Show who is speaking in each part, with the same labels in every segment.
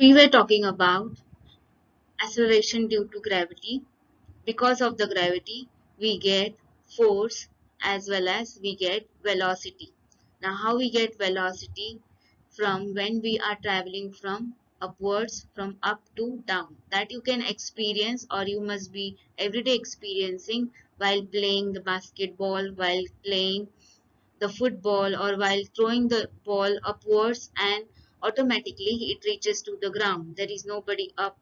Speaker 1: We were talking about acceleration due to gravity. Because of the gravity, we get force as well as we get velocity. Now, how we get velocity? From when we are traveling from upwards, from up to down, that you can experience or you must be everyday experiencing while playing the basketball, while playing the football, or while throwing the ball upwards, and automatically it reaches to the ground. There is nobody up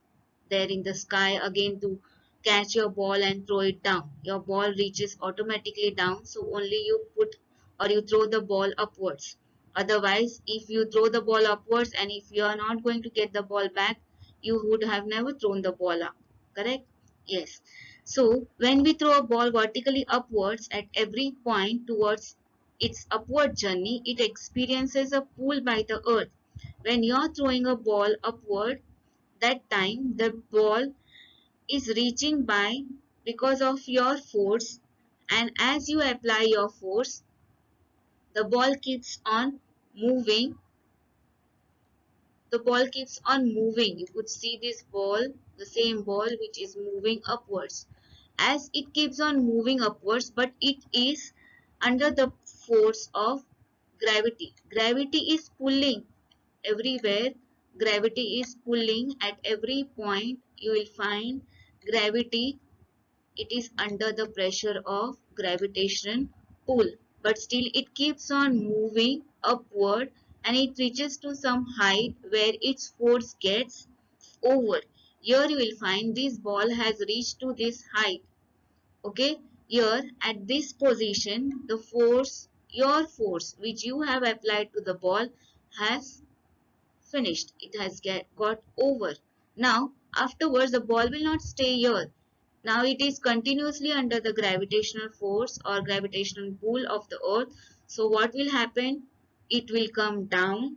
Speaker 1: there in the sky again to catch your ball and throw it down. Your ball reaches automatically down, so only you put or you throw the ball upwards. Otherwise, if you throw the ball upwards and if you are not going to get the ball back, you would have never thrown the ball up. Correct? Yes. So when we throw a ball vertically upwards at every point towards its upward journey, it experiences a pull by the earth. When you are throwing a ball upward, that time the ball is reaching by because of your force, and as you apply your force, the ball keeps on moving. The ball keeps on moving. You could see this ball, the same ball which is moving upwards. As it keeps on moving upwards, but it is under the force of gravity. Gravity is pulling everywhere. Gravity is pulling at every point. You will find gravity, it is under the pressure of gravitation pull, but still it keeps on moving upward, and it reaches to some height where its force gets over. Here you will find this ball has reached to this height. Okay, here at this position, the force, your force which you have applied to the ball has finished. It has got over. Now afterwards the ball will not stay here. Now it is continuously under the gravitational force or gravitational pull of the earth. So what will happen? It will come down.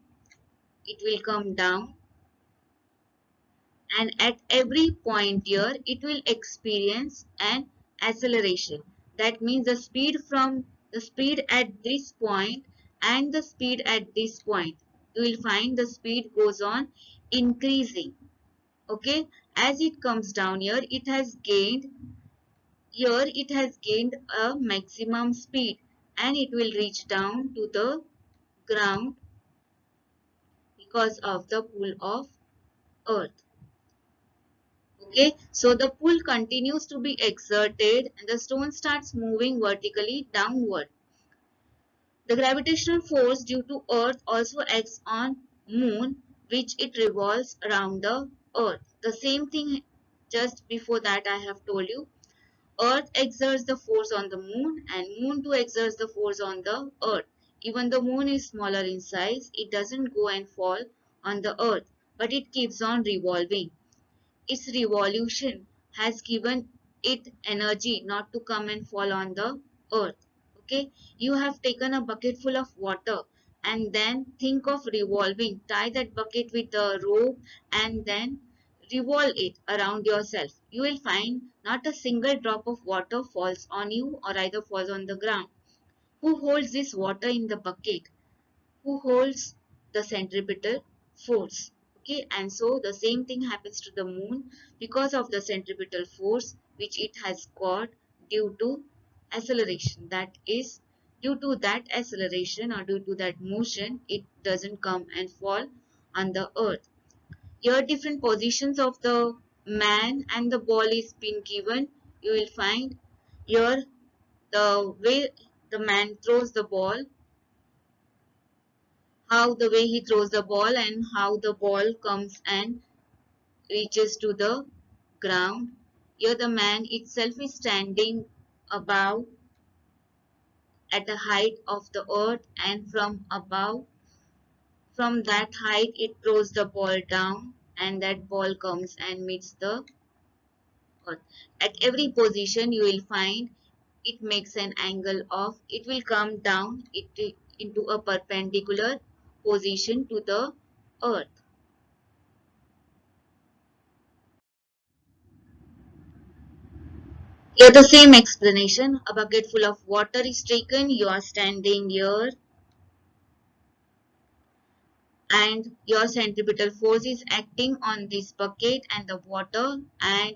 Speaker 1: It will come down, and at every point here it will experience an acceleration. That means the speed at this point and the speed at this point. You will find the speed goes on increasing. Okay, as it comes down here, it has gained a maximum speed, and it will reach down to the ground because of the pull of earth. Okay, so the pull continues to be exerted and the stone starts moving vertically downward. The gravitational force due to earth also acts on moon, which it revolves around the earth. The same thing just before that I have told you. Earth exerts the force on the moon and moon too exerts the force on the earth. Even the moon is smaller in size, it doesn't go and fall on the earth, but it keeps on revolving. Its revolution has given it energy not to come and fall on the earth. Okay, you have taken a bucket full of water and then think of revolving. Tie that bucket with a rope and then revolve it around yourself. You will find not a single drop of water falls on you or either falls on the ground. Who holds this water in the bucket? Who holds the centripetal force? Okay, and so the same thing happens to the moon because of the centripetal force which it has got due to acceleration. That is, due to that acceleration or due to that motion, it doesn't come and fall on the earth. Here different positions of the man and the ball is been given. You will find here the way the man throws the ball, how the way he throws the ball and how the ball comes and reaches to the ground. Here the man itself is standing above at the height of the earth, and from above, from that height it throws the ball down, and that ball comes and meets the earth. At every position you will find it makes an angle of, it will come down into a perpendicular position to the earth. Here the same explanation. A bucket full of water is taken. You are standing here and your centripetal force is acting on this bucket and the water, and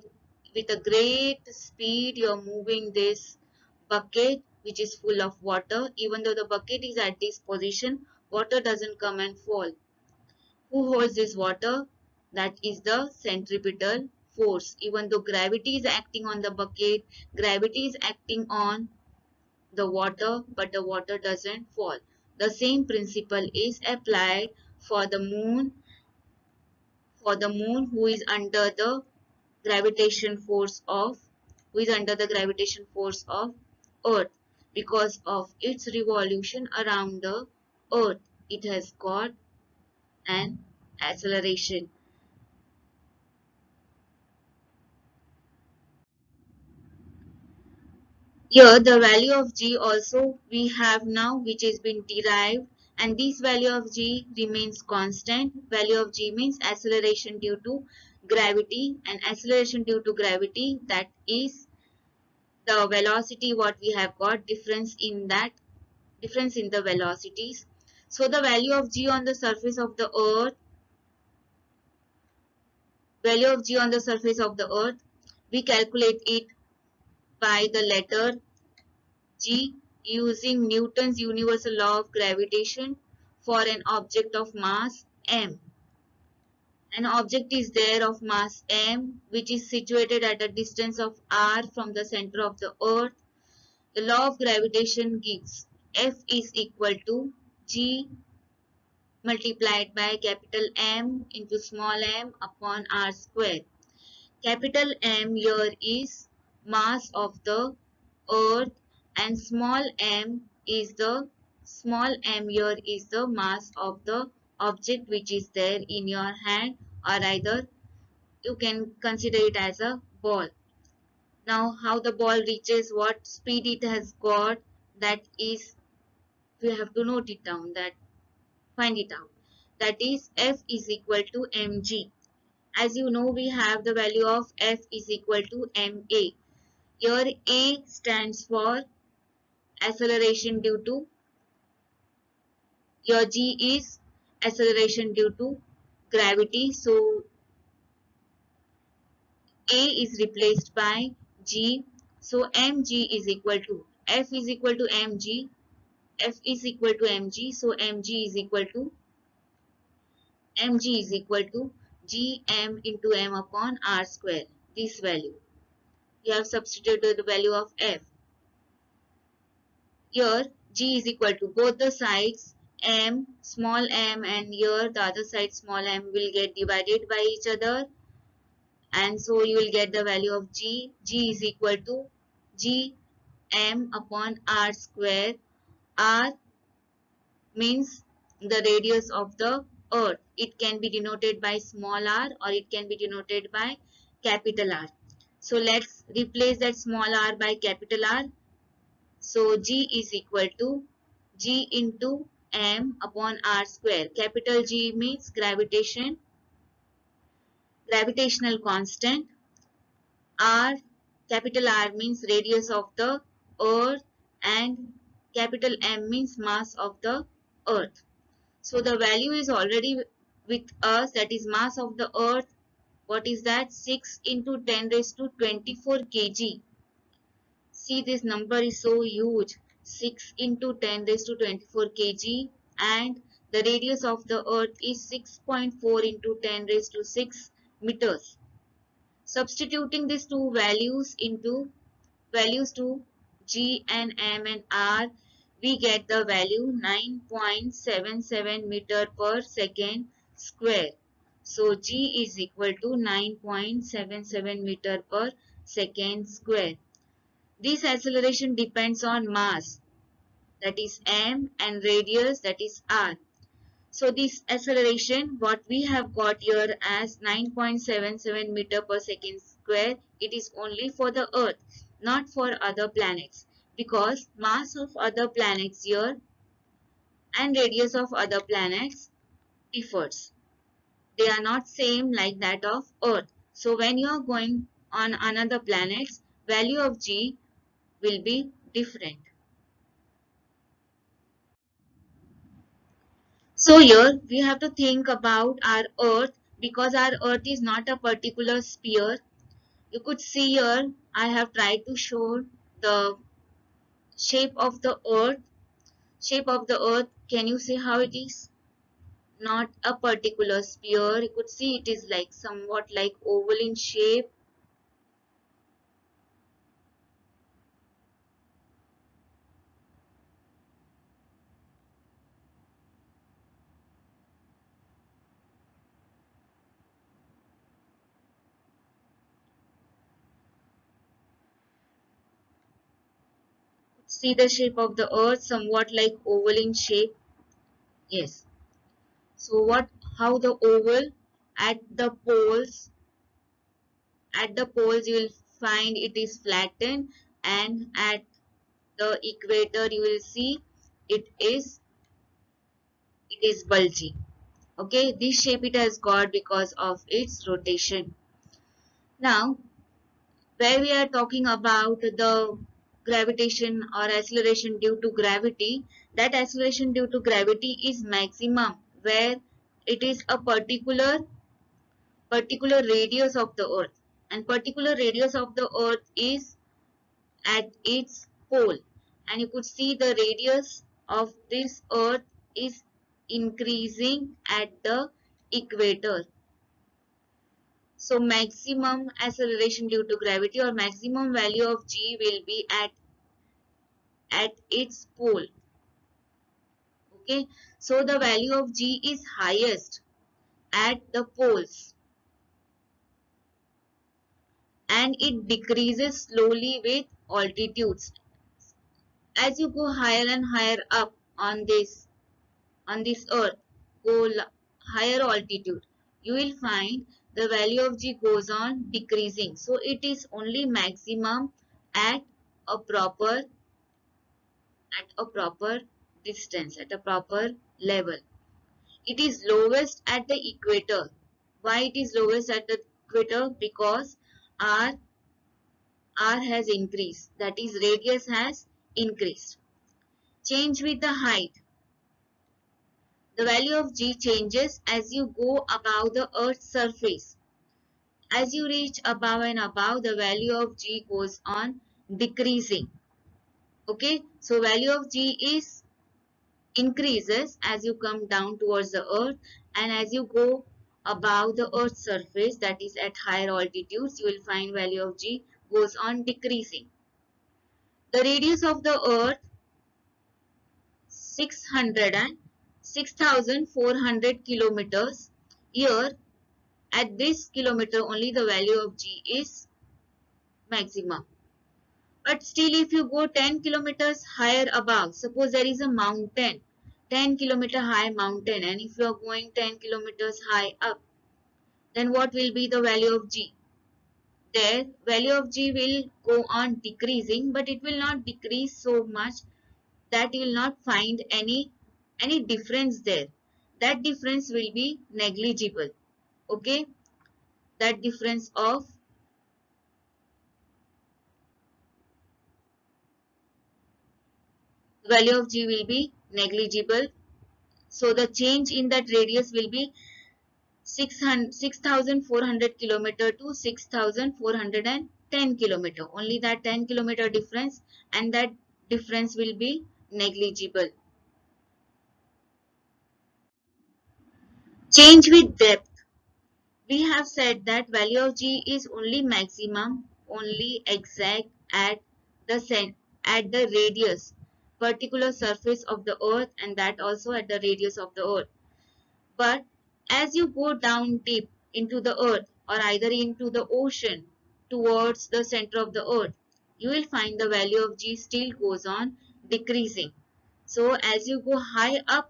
Speaker 1: with a great speed you're moving this bucket which is full of water. Even though the bucket is at this position, water doesn't come and fall. Who holds this water? That is the centripetal force. Even though gravity is acting on the bucket, gravity is acting on the water, but the water doesn't fall. The same principle is applied for the moon, who is under the gravitation force of earth. Because of its revolution around the earth, it has got an acceleration. Here the value of g also we have now, which has been derived, and this value of g remains constant. Value of g means acceleration due to gravity, and acceleration due to gravity, that is the velocity what we have got, difference in the velocities. So the value of g on the surface of the earth, we calculate it by the letter G using Newton's universal law of gravitation for an object of mass m. An object is there of mass m which is situated at a distance of r from the center of the earth. The law of gravitation gives F is equal to G multiplied by capital M into small m upon r square. Capital M here is mass of the earth, and small m here is the mass of the object which is there in your hand, or either you can consider it as a ball. Now how the ball reaches, what speed it has got, that is we have to note it down, that find it out. That is F is equal to mg. As you know, we have the value of F is equal to ma. Here A stands for acceleration due to, your G is acceleration due to gravity. So A is replaced by G. So mg is equal to, F is equal to mg. F is equal to mg. So mg is equal to gm into m upon r square. This value. You have substituted the value of F. Here G is equal to both the sides m, small m, and here the other side small m will get divided by each other, and so you will get the value of G. G is equal to G m upon r square. R means the radius of the earth. It can be denoted by small r or it can be denoted by capital R. So let's replace that small r by capital R. So G is equal to G into m upon r square. Capital G means gravitational constant. R, capital R means radius of the earth, and capital M means mass of the earth. So the value is already with us, that is mass of the earth. What is that? 6 into 10 raised to 24 kg. See, this number is so huge. 6 into 10 raised to 24 kg, and the radius of the earth is 6.4 into 10 raised to 6 meters. Substituting these two values into values to G and M and R, we get the value 9.77 meter per second square. So G is equal to 9.77 meter per second square. This acceleration depends on mass, that is m, and radius, that is r. So this acceleration, what we have got here as 9.77 meter per second square, it is only for the earth, not for other planets, because mass of other planets here and radius of other planets differs. They are not same like that of earth. So when you are going on another planets, value of G will be different. So here we have to think about our earth, because our earth is not a particular sphere. You could see here I have tried to show the shape of the earth. Shape of the earth, can you see how it is? Not a particular sphere. You could see it is like somewhat like oval in shape. See the shape of the earth, somewhat like oval in shape. Yes. So what, how the oval at the poles, you will find it is flattened, and at the equator you will see it is bulgy. Okay, this shape it has got because of its rotation. Now, where we are talking about the gravitation or acceleration due to gravity, that acceleration due to gravity is maximum where it is a particular radius of the earth, and particular radius of the earth is at its pole, and you could see the radius of this earth is increasing at the equator. So maximum acceleration due to gravity or maximum value of g will be at its pole. Okay, so the value of g is highest at the poles, and it decreases slowly with altitudes. As you go higher and higher up on this earth, go higher altitude, you will find the value of g goes on decreasing. So it is only maximum at a proper distance, at a proper level. It is lowest at the equator. Why it is lowest at the equator? Because r has increased, that is radius has increased. Change with the height. The value of g changes as you go above the earth's surface. As you reach above and above, the value of g goes on decreasing. Okay, so value of g is increases as you come down towards the earth, and as you go above the earth's surface, that is at higher altitudes, you will find value of g goes on decreasing. The radius of the earth 6,400 kilometers. Here at this kilometer only the value of g is maximum. But still if you go 10 kilometers higher above, suppose there is a mountain, 10-kilometer high mountain, and if you are going 10 kilometers high up, then what will be the value of g? There value of g will go on decreasing, but it will not decrease so much that you will not find any difference there. That difference will be negligible. Okay, that difference of value of g will be negligible. So the change in that radius will be 6,400 kilometer to 6,410 kilometer. Only that 10-kilometer difference, and that difference will be negligible. Change with depth. We have said that value of g is only maximum, only exact at the radius, particular surface of the earth, and that also at the radius of the earth. But as you go down deep into the earth, or either into the ocean towards the center of the earth, you will find the value of g still goes on decreasing. So as you go high up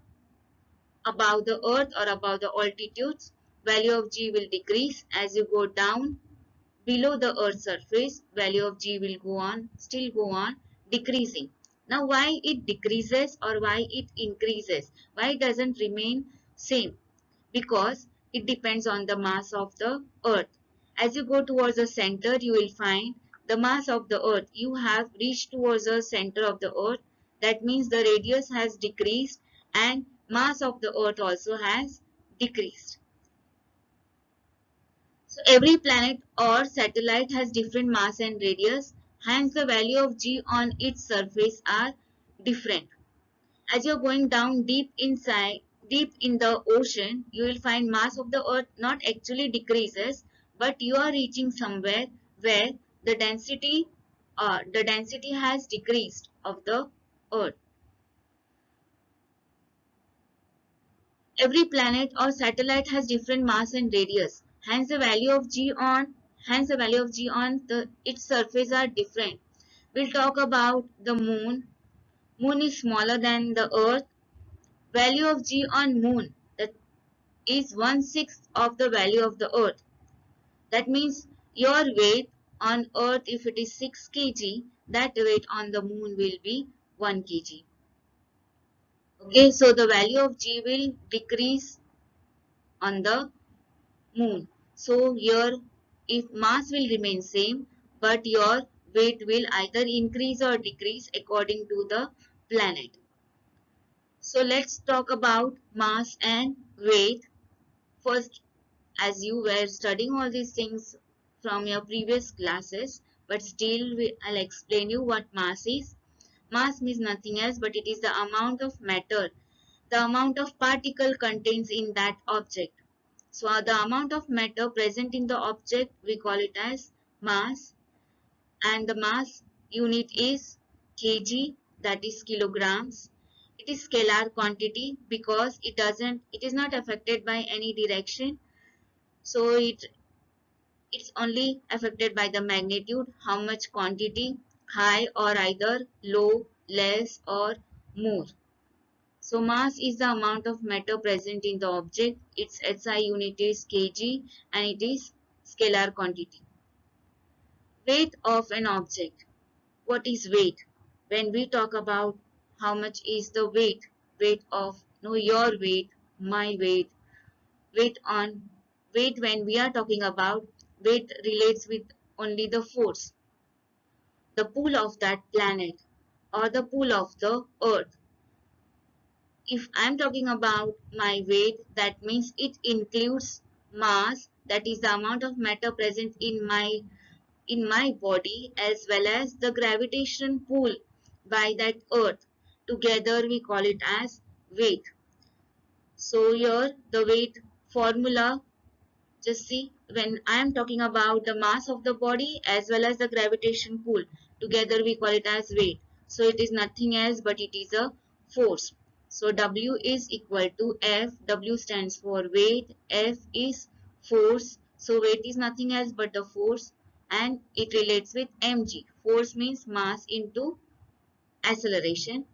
Speaker 1: above the earth or above the altitudes, value of g will decrease. As you go down below the earth's surface, value of g will still go on decreasing. Now why it decreases or why it increases? Why it doesn't remain same? Because it depends on the mass of the earth. As you go towards the center, you will find the mass of the earth. You have reached towards the center of the earth. That means the radius has decreased, and mass of the earth also has decreased. So every planet or satellite has different mass and radius, hence the value of g on its surface are different. As you're going down deep in the ocean, you will find mass of the earth not actually decreases, but you are reaching somewhere where the density has decreased of the earth. Every planet or satellite has different mass and radius. Hence the value of g on its surface are different. We'll talk about the moon. Moon is smaller than the earth. Value of g on moon, that is 1/6 of the value of the earth. That means your weight on earth, if it is 6 kg, that weight on the moon will be 1 kg. Okay, so the value of g will decrease on the moon. So your if mass will remain same, but your weight will either increase or decrease according to the planet. So let's talk about mass and weight. First, as you were studying all these things from your previous classes, but still I'll explain you what mass is. Mass means nothing else but it is the amount of matter, the amount of particle contains in that object. So the amount of matter present in the object, we call it as mass, and the mass unit is kg, that is kilograms. It is scalar quantity because it is not affected by any direction. So it's only affected by the magnitude, how much quantity, high or either low, less or more. So mass is the amount of matter present in the object. Its SI unit is kg and it is scalar quantity. Weight of an object. What is weight? When we talk about how much is the weight of your weight, my weight, weight on weight, when we are talking about weight relates with only the force, the pull of that planet or the pull of the earth. If I'm talking about my weight, that means it includes mass, that is the amount of matter present in my body, as well as the gravitation pull by that earth. Together we call it as weight. So here the weight formula, just see, when I am talking about the mass of the body as well as the gravitation pull, together we call it as weight. So it is nothing else but it is a force. So W is equal to F. W stands for weight. F is force. So weight is nothing else but the force, and it relates with mg. Force means mass into acceleration,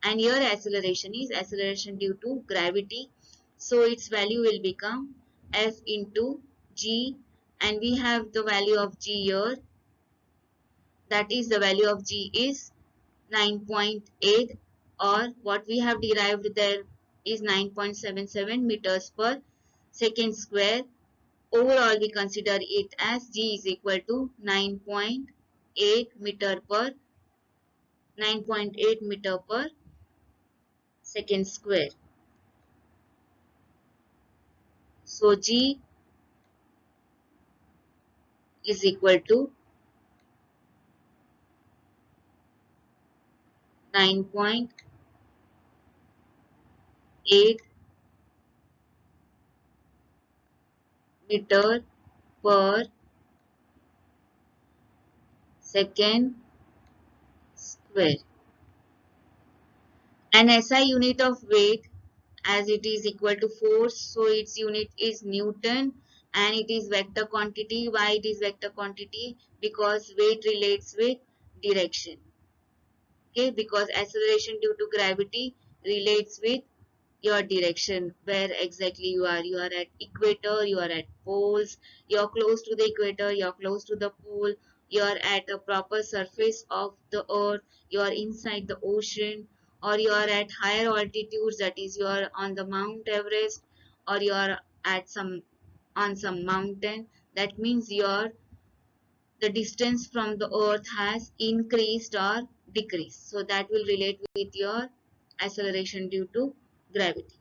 Speaker 1: and here acceleration is acceleration due to gravity. So its value will become F into g, and we have the value of g here, that is the value of g is 9.8, or what we have derived there is 9.77 meters per second square. Overall we consider it as g is equal to 9.8 meter per second square. So g is equal to 9.8 meter per second square. An SI unit of weight, as it is equal to force, so its unit is Newton, and it is vector quantity. Why it is vector quantity? Because weight relates with direction. Okay, because acceleration due to gravity relates with your direction, where exactly you are at equator, you are at poles, you're close to the equator, you're close to the pole, you're at a proper surface of the earth, you're inside the ocean, or you are at higher altitudes, that is you are on the Mount Everest, or you are at some mountain. That means the distance from the earth has increased or decreased, so that will relate with your acceleration due to gravity.